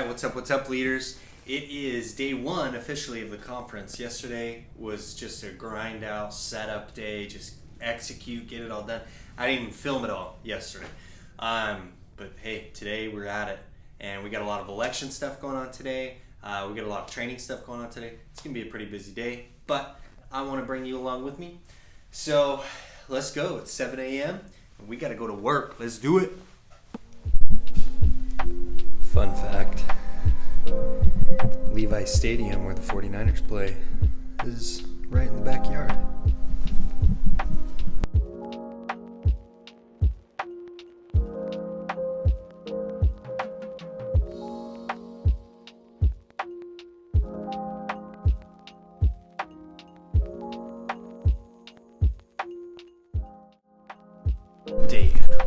right, what's up, leaders? It is day one officially of the conference. Yesterday was just a grind out setup day, just execute, get it all done. I didn't even film it all yesterday. But hey, today we're at it, and we got a lot of election stuff going on today. We got a lot of training stuff going on today. It's gonna be a pretty busy day, but I want to bring you along with me. So let's go. It's 7 a.m. and we got to go to work. Let's do it. Fun fact, Levi's Stadium, where the 49ers play, is right in the backyard.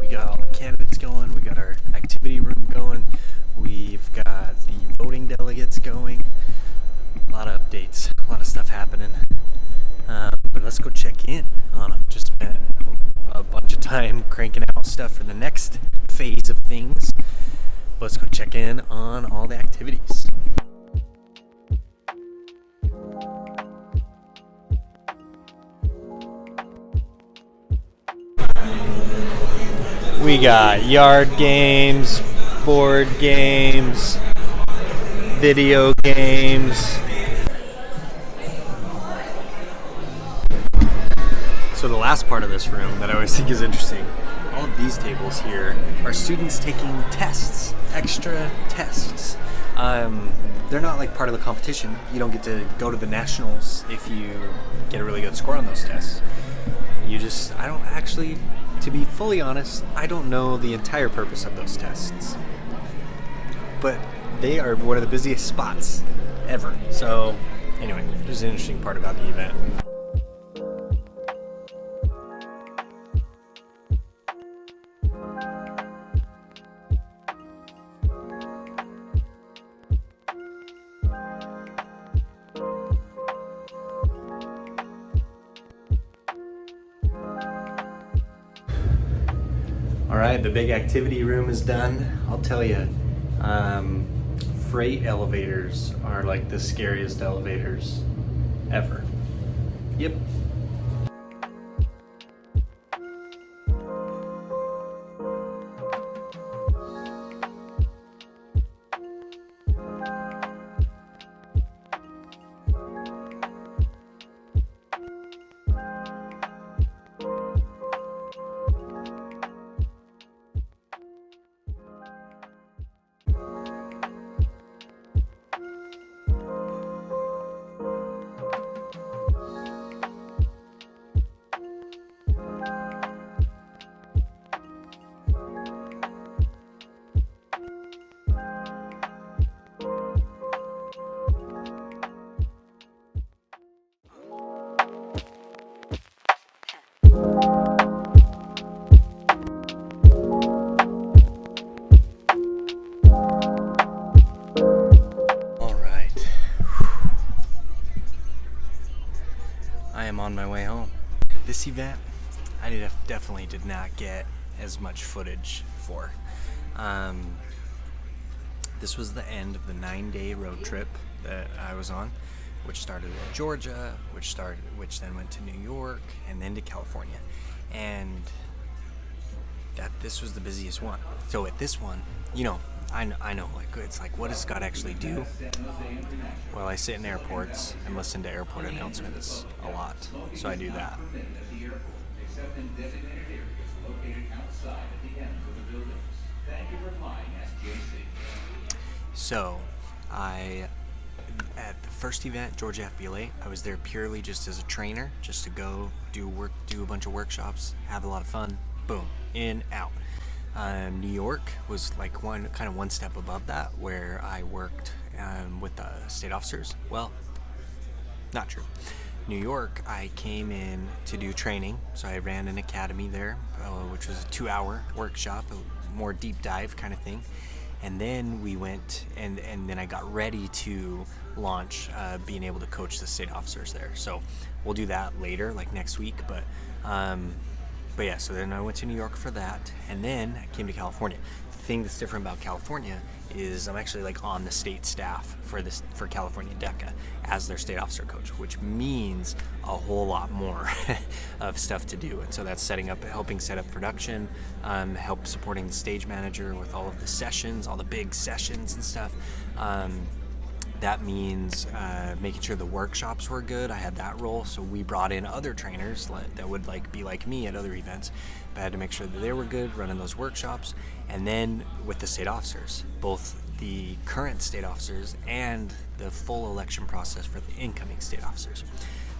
We got all the candidates going, we got our activity room going, we've got the voting delegates going, a lot of updates, a lot of stuff happening, but let's go check in on them. Just spent a bunch of time cranking out stuff for the next phase of things. Let's go check in on all the activities. We got yard games, board games, video games. So the last part of this room that I always think is interesting, all of these tables here are students taking tests, extra tests. They're not like part of the competition. You don't get to go to the nationals if you get a really good score on those tests. I don't actually, to be fully honest, I don't know the entire purpose of those tests. But they are one of the busiest spots ever. So anyway, there's an interesting part about the event. All right, the big activity room is done. I'll tell you, freight elevators are like the scariest elevators ever. Yep. I am on my way home. This event, I definitely did not get as much footage for. This was the end of the 9-day road trip that I was on, which started in Georgia, which then went to New York, and then to California. And this was the busiest one. So at this one, I know, like, it's like, what does Scott actually do? Well, I sit in airports and listen to airport announcements a lot, so I do that. So, at the first event, Georgia FBLA, I was there purely just as a trainer, just to go do a bunch of workshops, have a lot of fun, boom, in, out. New York was like one step above that, where I worked with the state officers. Well, not true. New York, I came in to do training, so I ran an academy there, which was a 2-hour workshop, a more deep dive kind of thing. And then we went, and then I got ready to launch being able to coach the state officers there. So we'll do that later, like next week. But yeah, so then I went to New York for that, and then I came to California. The thing that's different about California is I'm actually like on the state staff for California DECA as their state officer coach, which means a whole lot more of stuff to do. And so that's helping set up production, help supporting the stage manager with all of the sessions, all the big sessions and stuff. That means making sure the workshops were good. I had that role, so we brought in other trainers that would be like me at other events, but I had to make sure that they were good running those workshops. And then with the state officers, both the current state officers and the full election process for the incoming state officers.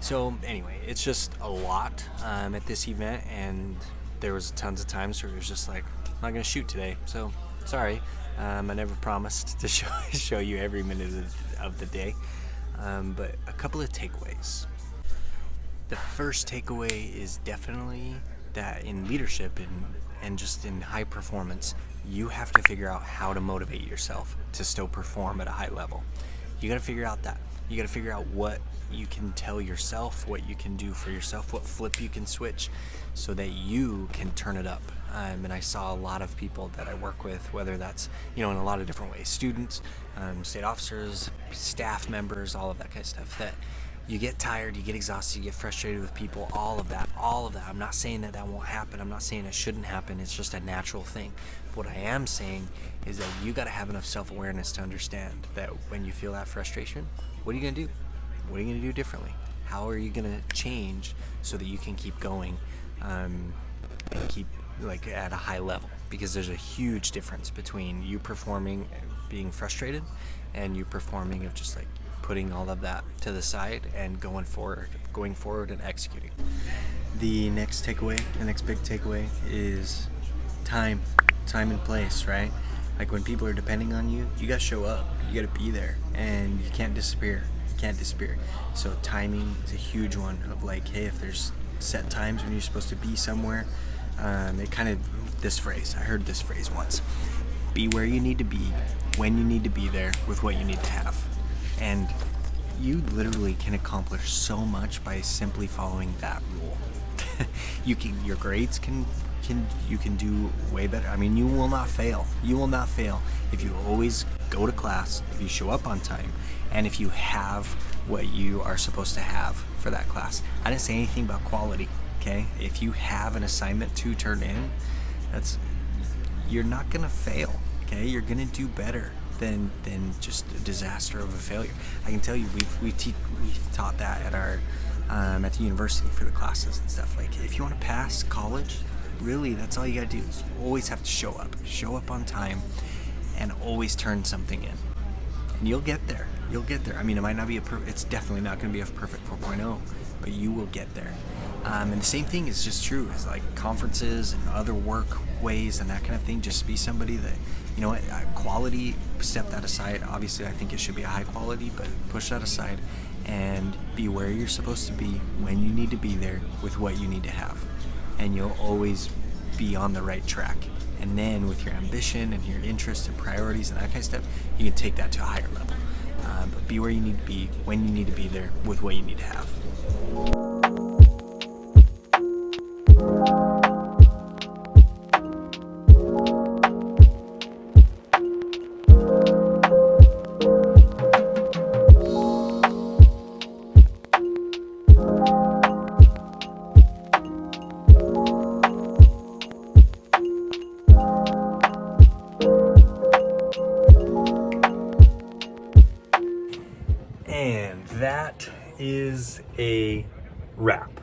So anyway, it's just a lot at this event, and there was tons of times where it was just like, I'm not gonna shoot today, so sorry. I never promised to show you every minute of the day, but a couple of takeaways. The first takeaway is definitely that in leadership and just in high performance, you have to figure out how to motivate yourself to still perform at a high level. You got to figure out that. You got to figure out what you can tell yourself, what you can do for yourself, what flip you can switch so that you can turn it up. And I saw a lot of people that I work with, whether that's, in a lot of different ways, students, state officers, staff members, all of that kind of stuff, that you get tired, you get exhausted, you get frustrated with people, all of that. I'm not saying that won't happen. I'm not saying it shouldn't happen. It's just a natural thing. But what I am saying is that you got to have enough self-awareness to understand that when you feel that frustration, what are you going to do? What are you going to do differently? How are you going to change so that you can keep going and keep at a high level? Because there's a huge difference between you performing, being frustrated, and you performing of just putting all of that to the side and going forward and executing. The next big takeaway is time and place, right? When people are depending on you, you gotta show up, you gotta be there, and you can't disappear. So timing is a huge one of hey, if there's set times when you're supposed to be somewhere, I heard this phrase once: be where you need to be, when you need to be there, with what you need to have. And you literally can accomplish so much by simply following that rule. Your grades you can do way better. I mean, you will not fail. You will not fail if you always go to class, if you show up on time, and if you have what you are supposed to have for that class. I didn't say anything about quality, okay? If you have an assignment to turn in, you're not gonna fail, okay? You're gonna do better than just a disaster of a failure. I can tell you, we've taught that at our at the university for the classes and stuff. If you want to pass college, really, that's all you gotta do. Is you always have to show up on time, and always turn something in, and you'll get there. I mean, it might not be it's definitely not going to be a perfect 4.0, but you will get there. And the same thing is just true as conferences and other work ways and that kind of thing. Just be somebody that, quality, step that aside. Obviously, I think it should be a high quality, but push that aside and be where you're supposed to be, when you need to be there, with what you need to have. And you'll always be on the right track. And then with your ambition and your interests and priorities and that kind of stuff, you can take that to a higher level. But be where you need to be, when you need to be there, with what you need to have. And that is a wrap.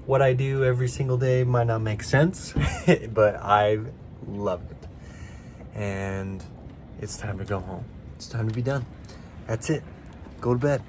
What I do every single day might not make sense, but I've loved it. And it's time to go home. It's time to be done. That's it. Go to bed.